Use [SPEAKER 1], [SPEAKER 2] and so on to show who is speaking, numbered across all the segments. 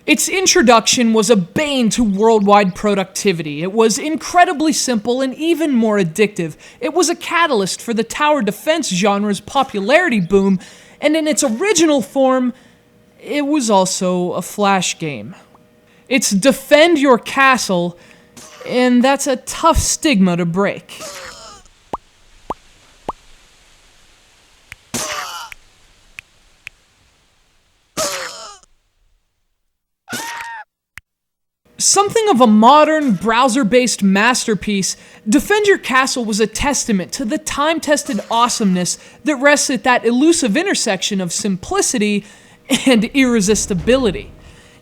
[SPEAKER 1] Its introduction was a bane to worldwide productivity. It was incredibly simple and even more addictive. It was a catalyst for the tower defense genre's popularity boom, and in its original form, it was also a flash game. It's defend your castle, and that's a tough stigma to break. Something of a modern, browser-based masterpiece, Defend Your Castle was a testament to the time-tested awesomeness that rests at that elusive intersection of simplicity and irresistibility.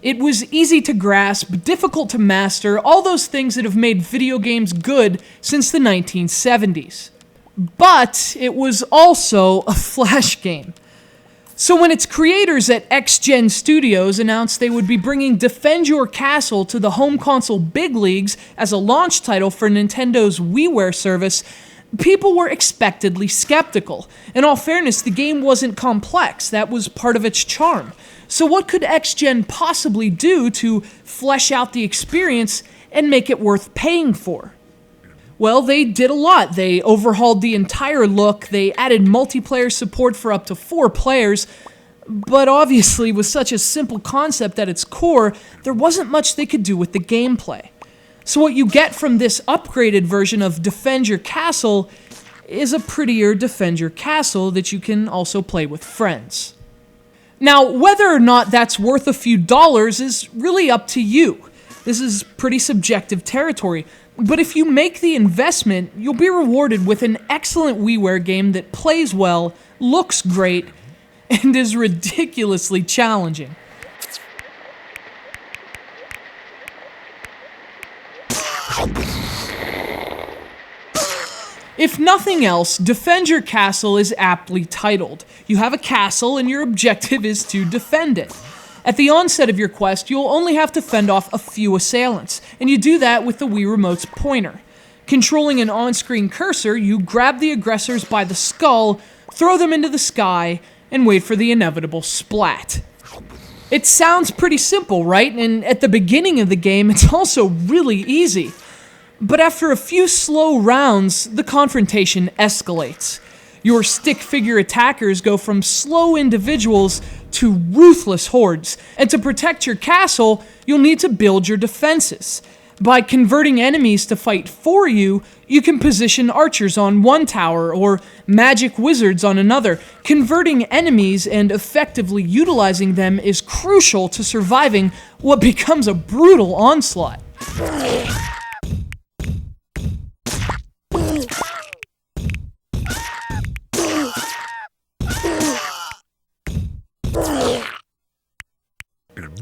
[SPEAKER 1] It was easy to grasp, difficult to master, all those things that have made video games good since the 1970s. But it was also a flash game. So when its creators at XGen Studios announced they would be bringing Defend Your Castle to the home console big leagues as a launch title for Nintendo's WiiWare service, people were expectedly skeptical. In all fairness, the game wasn't complex. That was part of its charm. So what could XGen possibly do to flesh out the experience and make it worth paying for? Well, they did a lot. They overhauled the entire look, they added multiplayer support for up to 4 players, but obviously with such a simple concept at its core, there wasn't much they could do with the gameplay. So what you get from this upgraded version of Defend Your Castle is a prettier Defend Your Castle that you can also play with friends. Now, whether or not that's worth a few dollars is really up to you. This is pretty subjective territory. But if you make the investment, you'll be rewarded with an excellent WiiWare game that plays well, looks great, and is ridiculously challenging. If nothing else, Defend Your Castle is aptly titled. You have a castle and your objective is to defend it. At the onset of your quest, you'll only have to fend off a few assailants, and you do that with the Wii Remote's pointer. Controlling an on-screen cursor, you grab the aggressors by the skull, throw them into the sky, and wait for the inevitable splat. It sounds pretty simple, right? And at the beginning of the game, it's also really easy. But after a few slow rounds, the confrontation escalates. Your stick figure attackers go from slow individuals to ruthless hordes, and to protect your castle, you'll need to build your defenses. By converting enemies to fight for you, you can position archers on one tower or magic wizards on another. Converting enemies and effectively utilizing them is crucial to surviving what becomes a brutal onslaught.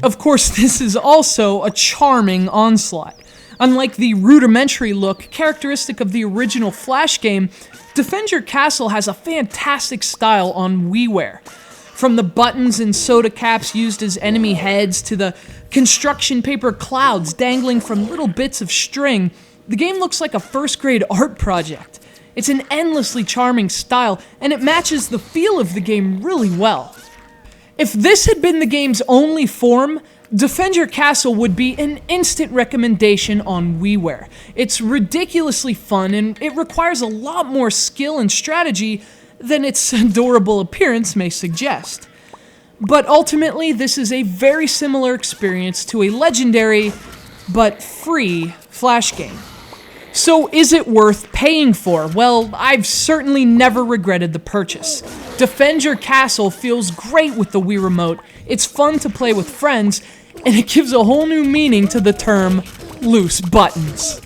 [SPEAKER 1] Of course, this is also a charming onslaught. Unlike the rudimentary look characteristic of the original Flash game, Defend Your Castle has a fantastic style on WiiWare. From the buttons and soda caps used as enemy heads to the construction paper clouds dangling from little bits of string, the game looks like a first-grade art project. It's an endlessly charming style, and it matches the feel of the game really well. If this had been the game's only form, Defend Your Castle would be an instant recommendation on WiiWare. It's ridiculously fun, and it requires a lot more skill and strategy than its adorable appearance may suggest. But ultimately, this is a very similar experience to a legendary, but free, Flash game. So is it worth paying for? Well, I've certainly never regretted the purchase. Defend Your Castle feels great with the Wii Remote, it's fun to play with friends, and it gives a whole new meaning to the term loose buttons.